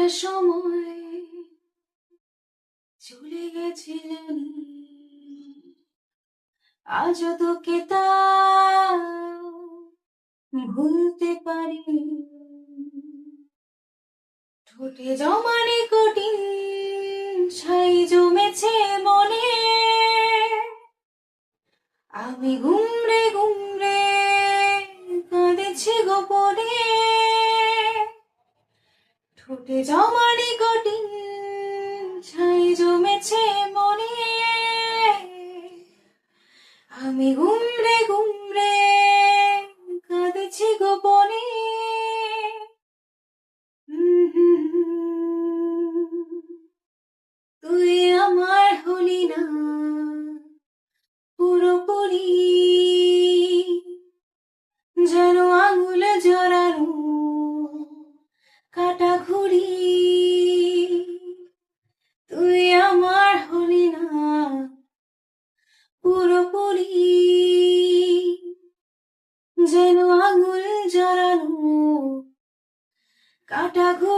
একটা সময় চলে গেছিলেন, আজও তোকে তা ভুলতে পারি। ঠোঁটে জমানে কঠিন ছাই জমেছে মনে, আমি ঘুমরে ঘুমরে কাঁদেছি গোপনে। ঠোঁটে জমানে কঠিন ছাই জমেছে মনে, আমি ঘুমরে ঘুমরে কাঁদেছি গোপনে। তুই আমার হলি না পুরোপুরি, যেন আঙুলে জড়ানো কাটা ঘুড়ি। তুই আমার হলি না পুরোপুরি, যেন আঙুল জড়ানো কাটা ঘুড়ি।